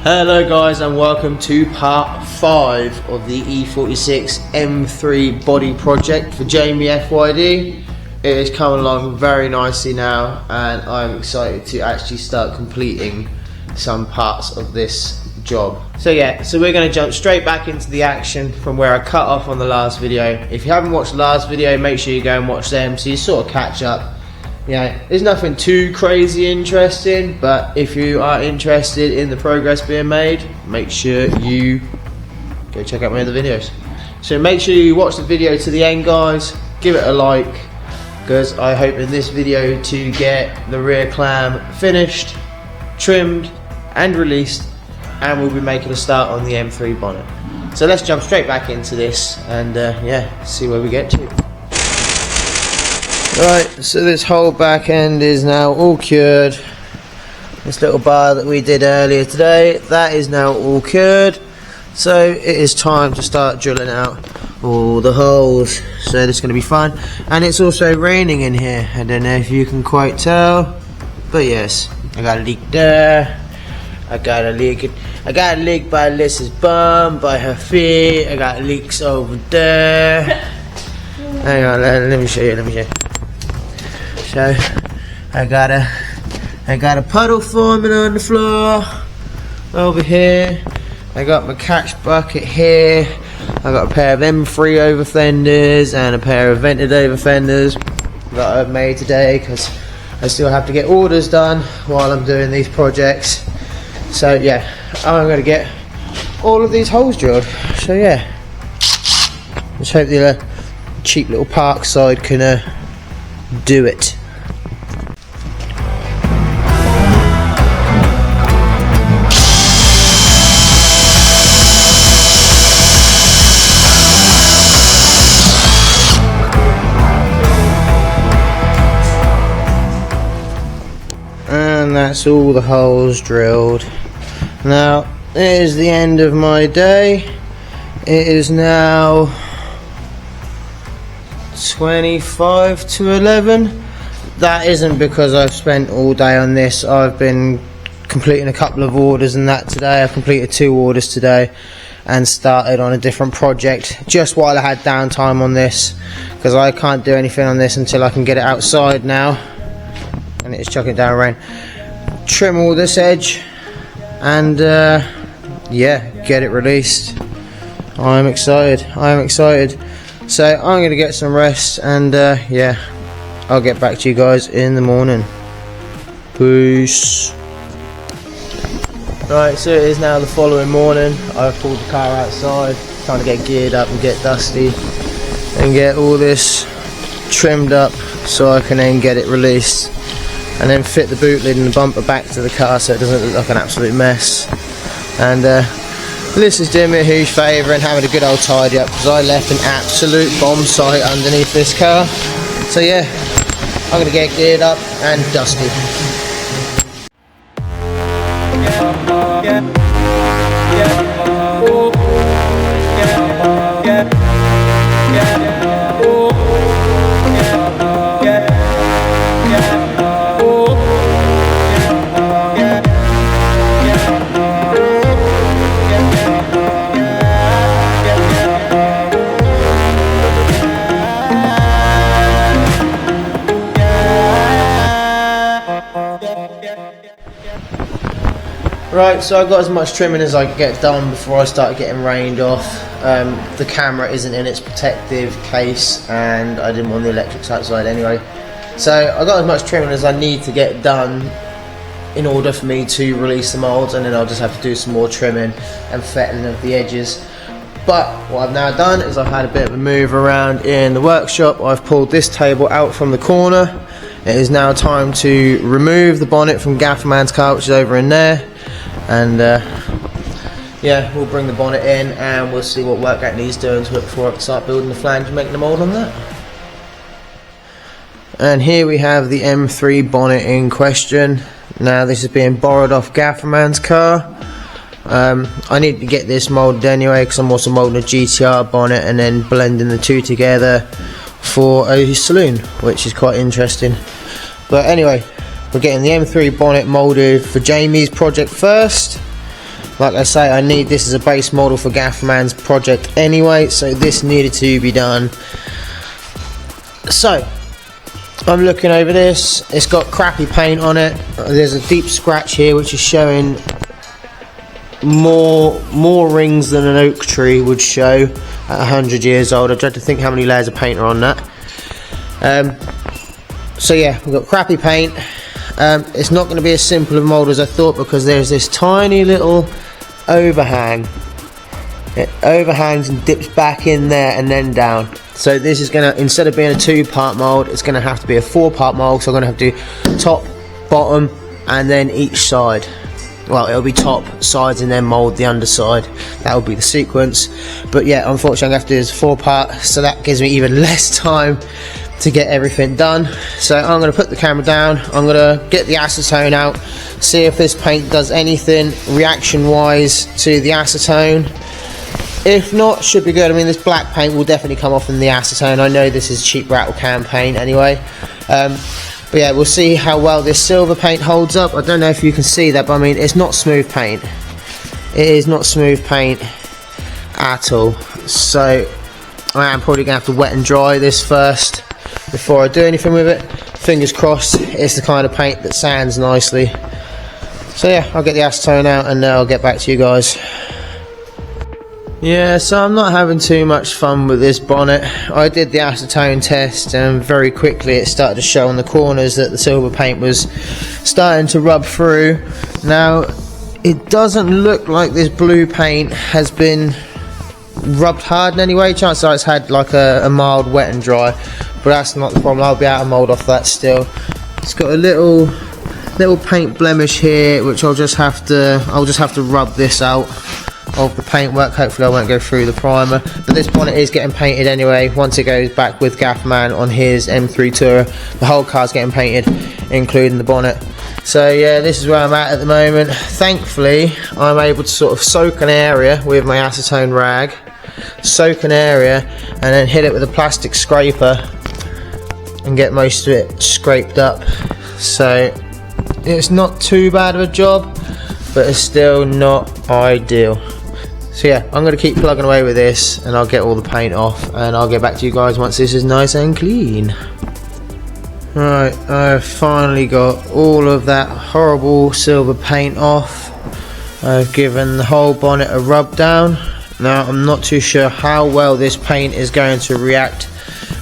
Hello guys, and welcome to part 5 of the E46 M3 body project for Jamie FYD. It is coming along very nicely now, and I'm excited to actually start completing some parts of this job. So we're going to jump straight back into the action from where I cut off on the last video. If you haven't watched the last video, make sure you go and watch them so you sort of catch up. Yeah, there's nothing too crazy interesting, but if you are interested in the progress being made, make sure you go check out my other videos. So make sure you watch the video to the end, guys. Give it a like, because I hope in this video to get the rear clam finished, trimmed and released, and we'll be making a start on the M3 bonnet. So let's jump straight back into this and see where we get to. Right, so this whole back end is now all cured. This little bar that we did earlier today, that is now all cured. So it is time to start drilling out all the holes. So this is going to be fun. And it's also raining in here. I don't know if you can quite tell, but yes, I got a leak there. I got a leak by Liz's bum, by her feet. I got leaks over there. Hang on, let me show you. So I got a puddle forming on the floor over here. I got my catch bucket here. I got a pair of M3 over fenders and a pair of vented over fenders that I've made today, because I still have to get orders done while I'm doing these projects. So yeah, I'm going to get all of these holes drilled. So yeah, let's hope the cheap little Parkside can do it. And that's all the holes drilled. Now it is the end of my day. It is now 25 to 11. That isn't because I've spent all day on this. I've been completing a couple of orders and that today. I've completed 2 orders today and started on a different project just while I had downtime on this, because I can't do anything on this until I can get it outside now, and it's chucking down rain. Trim all this edge and yeah, get it released. I'm excited. So I'm going to get some rest, and yeah, I'll get back to you guys in the morning. Peace. Right, so it is now the following morning. I've pulled the car outside, trying to get geared up and get dusty and get all this trimmed up so I can then get it released, and then fit the boot lid and the bumper back to the car so it doesn't look like an absolute mess. And Liz is doing me a huge favour and having a good old tidy up, because I left an absolute bomb site underneath this car. So yeah, I'm going to get geared up and dusty. Right, so I got as much trimming as I could get done before I started getting rained off. The camera isn't in its protective case, and I didn't want the electrics outside anyway. So I got as much trimming as I need to get done in order for me to release the moulds, and then I'll just have to do some more trimming and fettling of the edges. But what I've now done is I've had a bit of a move around in the workshop. I've pulled this table out from the corner. It is now time to remove the bonnet from Gafferman's car, which is over in there. And yeah, we'll bring the bonnet in and we'll see what work that needs doing to it before I can start building the flange and making the mould on that. And here we have the M3 bonnet in question. Now this is being borrowed off Gafferman's car. I need to get this moulded anyway, because I'm also moulding a GTR bonnet and then blending the two together for a saloon, which is quite interesting. But anyway, we're getting the M3 bonnet moulded for Jamie's project first. Like I say, I need this as a base model for Gafferman's project anyway, so this needed to be done. So I'm looking over this, it's got crappy paint on it. There's a deep scratch here which is showing more rings than an oak tree would show at 100 years old. I dread to think how many layers of paint are on that. So yeah, we've got crappy paint. It's not going to be as simple a mould as I thought, because there's this tiny little overhang. It overhangs and dips back in there and then down. So this is going to, instead of being a 2-part mould, it's going to have to be a 4-part mould. So I'm going to have to do top, bottom, and then each side. Well, it'll be top, sides, and then mould the underside. That will be the sequence. But yeah, unfortunately I'm going to have to do this 4-part, so that gives me even less time to get everything done. So I'm going to put the camera down, I'm going to get the acetone out, see if this paint does anything reaction wise to the acetone. If not, should be good. I mean, this black paint will definitely come off in the acetone. I know this is cheap rattle can paint anyway. But yeah, we'll see how well this silver paint holds up. I don't know if you can see that, but I mean, it's not smooth paint. It is not smooth paint at all. So I am probably going to have to wet and dry this first before I do anything with it. Fingers crossed, it's the kind of paint that sands nicely. So yeah, I'll get the acetone out and I'll get back to you guys. Yeah, so I'm not having too much fun with this bonnet. I did the acetone test and very quickly it started to show on the corners that the silver paint was starting to rub through. Now, it doesn't look like this blue paint has been rubbed hard in any way. Chances are it's had like a mild wet and dry, but that's not the problem. I'll be able to mould off that still. It's got a little paint blemish here, which I'll just have to rub this out of the paintwork. Hopefully I won't go through the primer, but this bonnet is getting painted anyway once it goes back with Gafferman on his M3 Tourer. The whole car's getting painted, including the bonnet. So yeah, this is where I'm at the moment. Thankfully I'm able to sort of soak an area with my acetone rag, soak an area and then hit it with a plastic scraper and get most of it scraped up. So it's not too bad of a job, but it's still not ideal. So yeah, I'm going to keep plugging away with this and I'll get all the paint off and I'll get back to you guys once this is nice and clean. Right, I've finally got all of that horrible silver paint off. I've given the whole bonnet a rub down. Now I'm not too sure how well this paint is going to react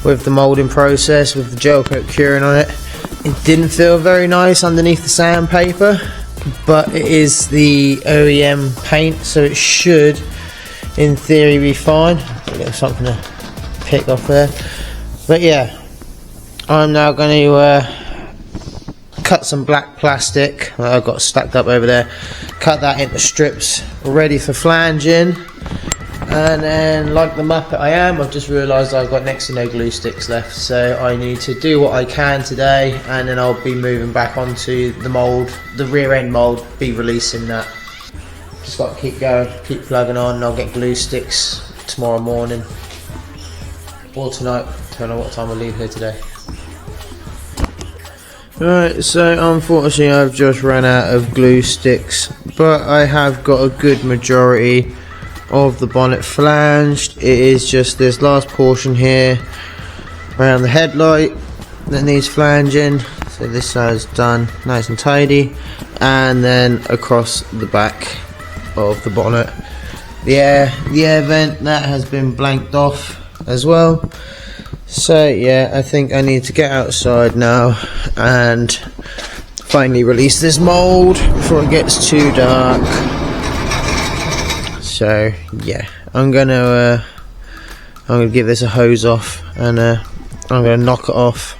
with the moulding process with the gel coat curing on it. It didn't feel very nice underneath the sandpaper, but it is the OEM paint, so it should in theory be fine. There's something to pick off there, but yeah, I'm now going to cut some black plastic that I've got stacked up over there, cut that into strips ready for flanging. And then, like the Muppet I am, I've just realised I've got next to no glue sticks left, so I need to do what I can today and then I'll be moving back onto the mould, the rear end mould, be releasing that. Just got to keep going, keep plugging on, and I'll get glue sticks tomorrow morning or tonight, depending on what time I leave here today. Right, so unfortunately I've just run out of glue sticks, but I have got a good majority of the bonnet flanged. It is just this last portion here around the headlight that needs flanging, so this side's done nice and tidy, and then across the back of the bonnet the air vent, that has been blanked off as well. So yeah, I think I need to get outside now and finally release this mould before it gets too dark. So yeah, I'm gonna give this a hose off and I'm gonna knock it off.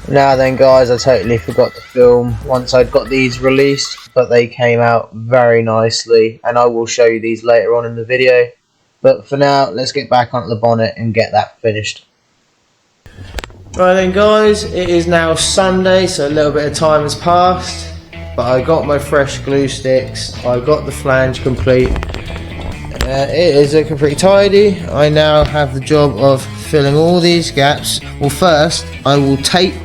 Now then guys, I totally forgot to film once I'd got these released, but they came out very nicely and I will show you these later on in the video. But for now, let's get back onto the bonnet and get that finished. Right then guys, it is now Sunday, so a little bit of time has passed, but I got my fresh glue sticks, I got the flange complete. It is looking pretty tidy. I now have the job of filling all these gaps. Well, first I will tape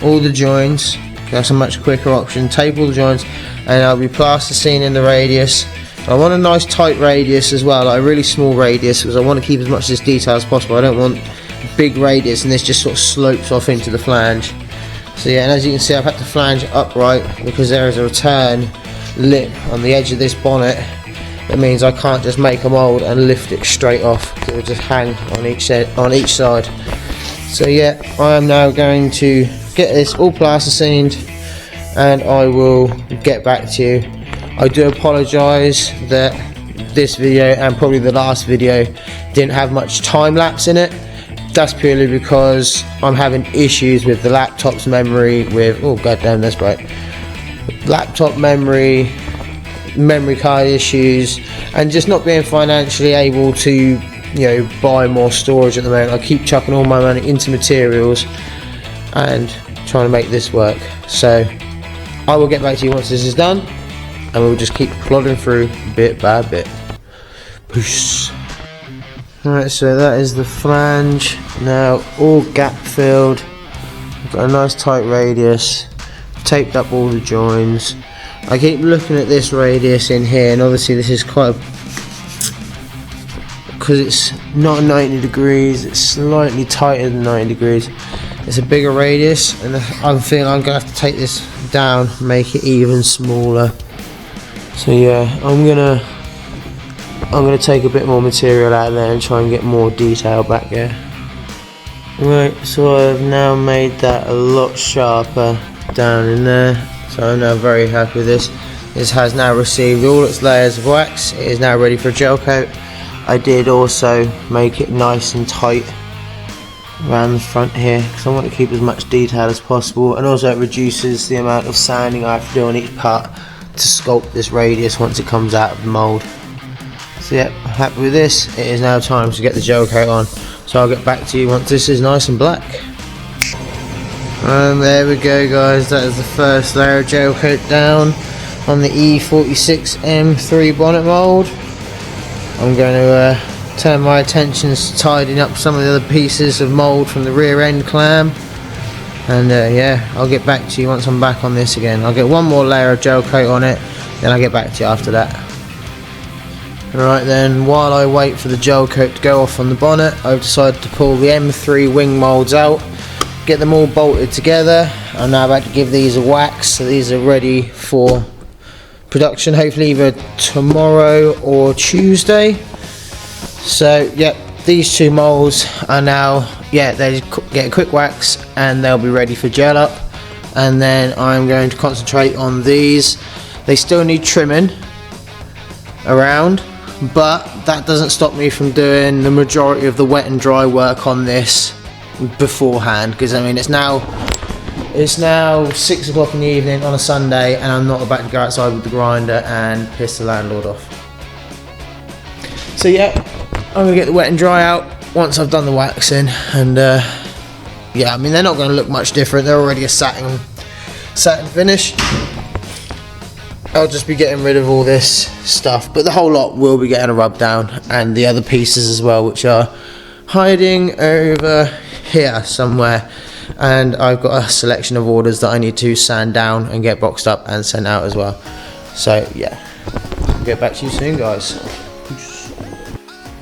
all the joints. That's a much quicker option. Tape all the joints, and I'll be plasticating in the radius. I want a nice tight radius as well, like a really small radius, because I want to keep as much of this detail as possible. I don't want big radius and this just sort of slopes off into the flange. So yeah, and as you can see, I've had to flange upright because there is a return lip on the edge of this bonnet. That means I can't just make a mould and lift it straight off. It will just hang on each side. So yeah, I am now going to get this all plasticined and I will get back to you. I do apologise that this video and probably the last video didn't have much time lapse in it. That's purely because I'm having issues with the laptop's memory with, oh goddamn, that's bright. Laptop memory card issues, and just not being financially able to, you know, buy more storage at the moment. I keep chucking all my money into materials and trying to make this work. So I will get back to you once this is done, and we'll just keep plodding through bit by bit. Peace. Alright, so that is the flange now all gap filled. I've got a nice tight radius, taped up all the joins. I keep looking at this radius in here, and obviously this is quite because it's not 90 degrees, it's slightly tighter than 90 degrees. It's a bigger radius, and I'm feeling I'm going to have to take this down, make it even smaller. So yeah, I'm gonna take a bit more material out of there and try and get more detail back there. Right, so I've now made that a lot sharper down in there. So I'm now very happy with this. This has now received all its layers of wax. It is now ready for a gel coat. I did also make it nice and tight around the front here because I want to keep as much detail as possible, and also it reduces the amount of sanding I have to do on each part to sculpt this radius once it comes out of the mould. So yeah, I'm happy with this. It is now time to get the gel coat on, so I'll get back to you once this is nice and black. And there we go guys, that is the first layer of gel coat down on the E46 M3 bonnet mould. I'm going to turn my attention to tidying up some of the other pieces of mould from the rear end clam, and yeah, I'll get back to you once I'm back on this again. I'll get one more layer of gel coat on it, then I'll get back to you after that. Alright then, while I wait for the gel coat to go off on the bonnet, I've decided to pull the M3 wing moulds out, get them all bolted together. I'm now about to give these a wax, so these are ready for production, hopefully either tomorrow or Tuesday. So yep, these two moulds are now, yeah, they get a quick wax and they'll be ready for gel up. And then I'm going to concentrate on these. They still need trimming around, but that doesn't stop me from doing the majority of the wet and dry work on this beforehand, because I mean it's now 6 o'clock in the evening on a Sunday and I'm not about to go outside with the grinder and piss the landlord off. So yeah, I'm gonna get the wet and dry out once I've done the waxing, and yeah, I mean they're not going to look much different, they're already a satin finish. I'll just be getting rid of all this stuff, but the whole lot will be getting a rub down, and the other pieces as well, which are hiding over here somewhere. And I've got a selection of orders that I need to sand down and get boxed up and sent out as well. So yeah, I'll get back to you soon guys.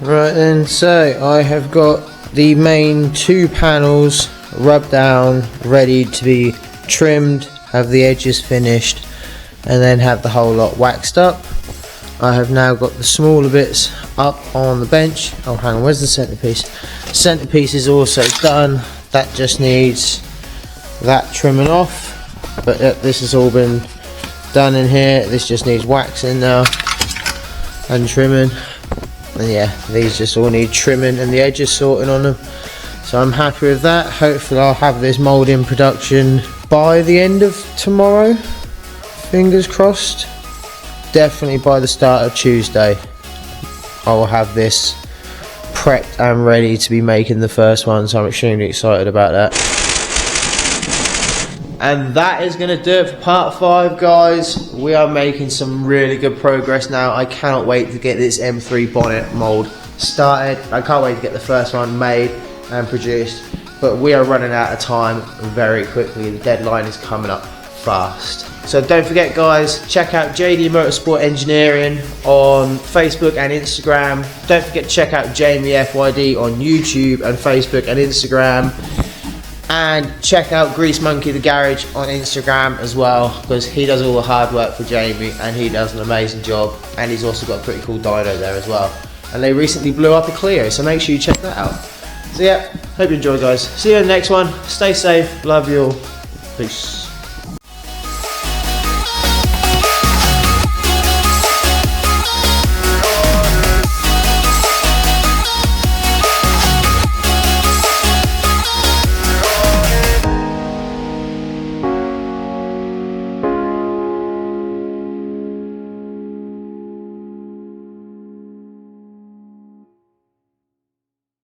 Right then, so I have got the main two panels rubbed down, ready to be trimmed, have the edges finished, and then have the whole lot waxed up. I have now got the smaller bits up on the bench. Oh hang on, where's the centerpiece? Centerpiece is also done. That just needs that trimming off, but this has all been done in here. This just needs waxing now and trimming, and yeah, these just all need trimming and the edges sorting on them. So I'm happy with that. Hopefully I'll have this mould in production by the end of tomorrow. Fingers crossed. Definitely by the start of Tuesday I will have this prepped and ready to be making the first one, so I'm extremely excited about that. And that is going to do it for part 5, guys. We are making some really good progress now. I cannot wait to get this M3 bonnet mould started. I can't wait to get the first one made and produced, but we are running out of time very quickly. The deadline is coming up fast. So don't forget, guys, check out JD Motorsport Engineering on Facebook and Instagram. Don't forget to check out Jamie FYD on YouTube and Facebook and Instagram. And check out Grease Monkey the Garage on Instagram as well, because he does all the hard work for Jamie and he does an amazing job. And he's also got a pretty cool dyno there as well. And they recently blew up a Clio, so make sure you check that out. So yeah, hope you enjoy, guys. See you in the next one. Stay safe. Love you all. Peace.